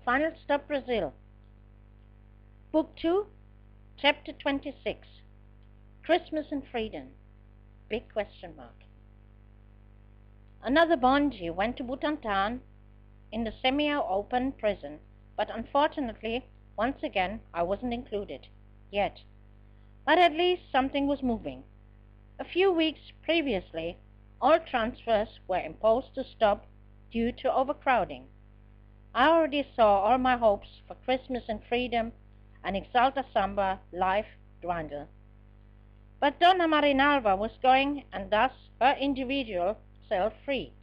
Final Stop Brazil. Book 2, chapter 26. Christmas and Freedom. Big question mark. Another bondage went to Butantan in the semi-open prison, but unfortunately, once again, I wasn't included. Yet. But at least something was moving. A few weeks previously, all transfers were imposed to stop due to overcrowding. I already saw all my hopes for Christmas and freedom and Exalta Samba life dwindle. But Donna Marinalva was going, and thus her individual self free.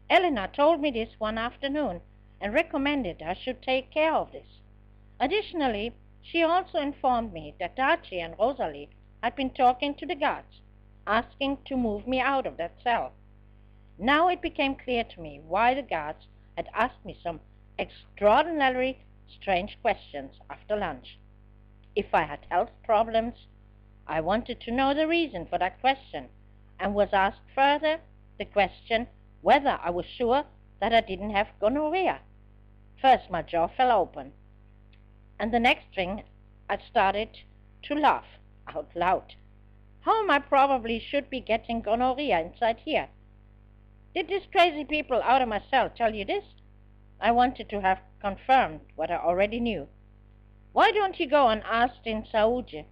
Elena told me this one afternoon and recommended I should take care of this. Additionally, she also informed me that Archie and Rosalie had been talking to the guards, asking to move me out of that cell. Now it became clear to me why the guards had asked me some extraordinarily strange questions after lunch. If I had health problems, I wanted to know the reason for that question, and was asked further the question whether I was sure that I didn't have gonorrhea. First my jaw fell open, and the next thing I started to laugh out loud. How am I probably should be getting gonorrhea inside here? Did these crazy people out of my cell tell you this? I wanted to have confirmed what I already knew. Why don't you go and ask in Saúde?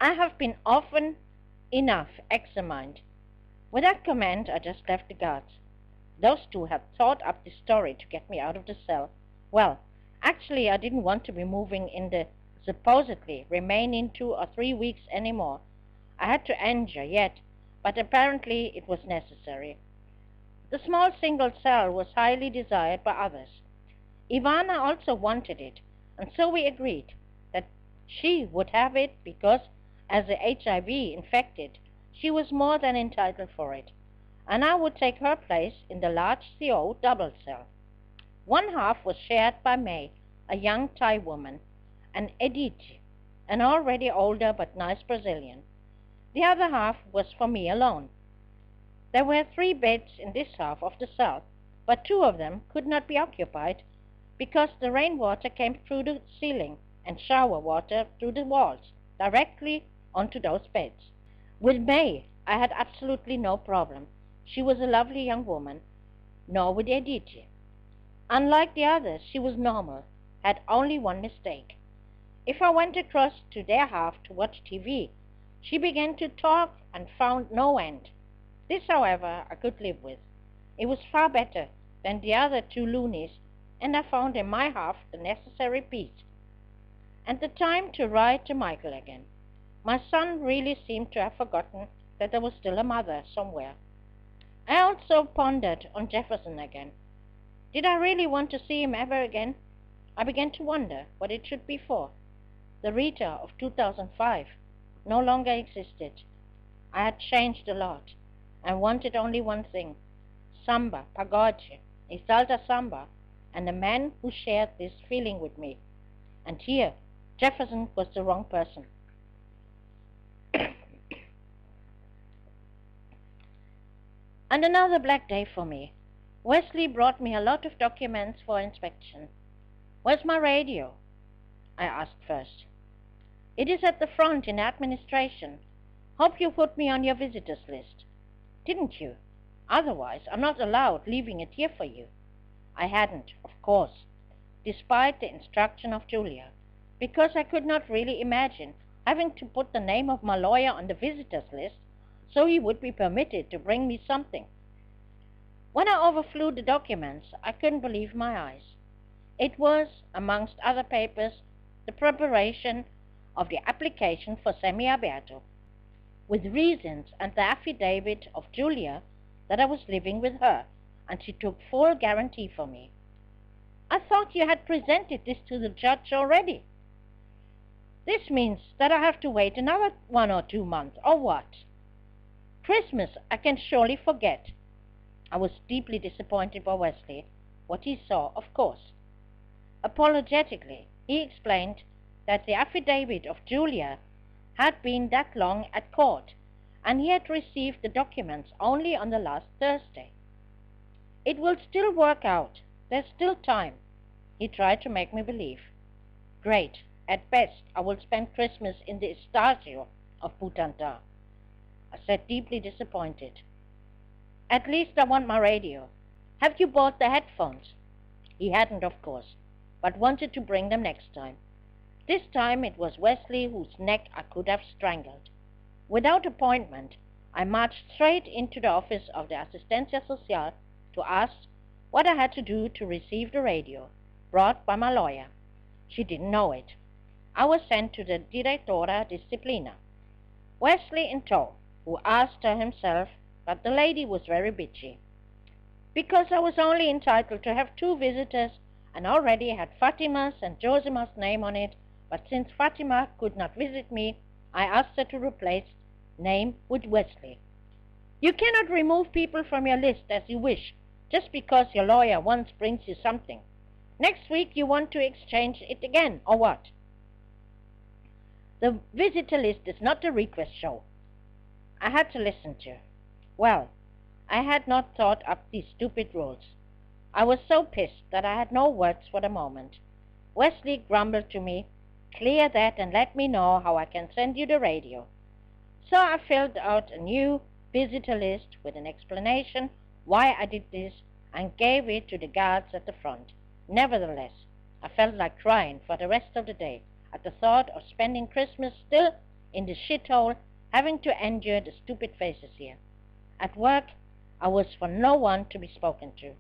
I have been often enough examined. With that command, I just left the guards. Those two had thought up this story to get me out of the cell. Well, actually, I didn't want to be moving in the supposedly remaining 2 or 3 weeks anymore. I had to endure yet, but apparently it was necessary. The small single cell was highly desired by others. Ivana also wanted it, and so we agreed that she would have it because, as a HIV infected, she was more than entitled for it, and I would take her place in the large CO double cell. One half was shared by May, a young Thai woman, and Edith, an already older but nice Brazilian. The other half was for me alone. There were 3 beds in this half of the cell, but 2 of them could not be occupied because the rainwater came through the ceiling and shower water through the walls directly onto those beds. With May, I had absolutely no problem. She was a lovely young woman, nor with Edith. Unlike the others, she was normal, had only one mistake. If I went across to their half to watch TV, she began to talk and found no end. This, however, I could live with. It was far better than the other 2 loonies, and I found in my half the necessary peace, and the time to write to Michael again. My son really seemed to have forgotten that there was still a mother somewhere. I also pondered on Jefferson again. Did I really want to see him ever again? I began to wonder what it should be for. The Rita of 2005 no longer existed. I had changed a lot, and wanted only one thing: samba, pagode, Exalta Samba, and a man who shared this feeling with me. And here, Jefferson was the wrong person. And another black day for me. Wesley brought me a lot of documents for inspection. Where's my radio? I asked first. It is at the front in administration. Hope you put me on your visitors list. Didn't you? Otherwise, I'm not allowed leaving it here for you. I hadn't, of course, despite the instruction of Julia, because I could not really imagine having to put the name of my lawyer on the visitors list so he would be permitted to bring me something. When I overflew the documents, I couldn't believe my eyes. It was, amongst other papers, the preparation of the application for semi-aberto, with reasons and the affidavit of Julia that I was living with her, and she took full guarantee for me. I thought you had presented this to the judge already. This means that I have to wait another 1 or 2 months, or what? Christmas I can surely forget. I was deeply disappointed by Wesley, what he saw, of course. Apologetically, he explained that the affidavit of Julia had been that long at court, and he had received the documents only on the last Thursday. It will still work out. There's still time. He tried to make me believe. Great. At best, I will spend Christmas in the Estasio of Butanta, I said, deeply disappointed. At least I want my radio. Have you bought the headphones? He hadn't, of course, but wanted to bring them next time. This time it was Wesley whose neck I could have strangled. Without appointment, I marched straight into the office of the Asistencia Social to ask what I had to do to receive the radio, brought by my lawyer. She didn't know it. I was sent to the Directora Disciplina, Wesley in tow, who asked her himself, but the lady was very bitchy. Because I was only entitled to have 2 visitors and already had Fatima's and Josima's name on it, but since Fatima could not visit me, I asked her to replace name with Wesley. You cannot remove people from your list as you wish, just because your lawyer once brings you something. Next week you want to exchange it again, or what? The visitor list is not the request show. I had to listen to her. Well, I had not thought up these stupid rules. I was so pissed that I had no words for the moment. Wesley grumbled to me, clear that and let me know how I can send you the radio. So I filled out a new visitor list with an explanation why I did this and gave it to the guards at the front. Nevertheless, I felt like crying for the rest of the day at the thought of spending Christmas still in the shithole, having to endure the stupid faces here. At work, I was for no one to be spoken to.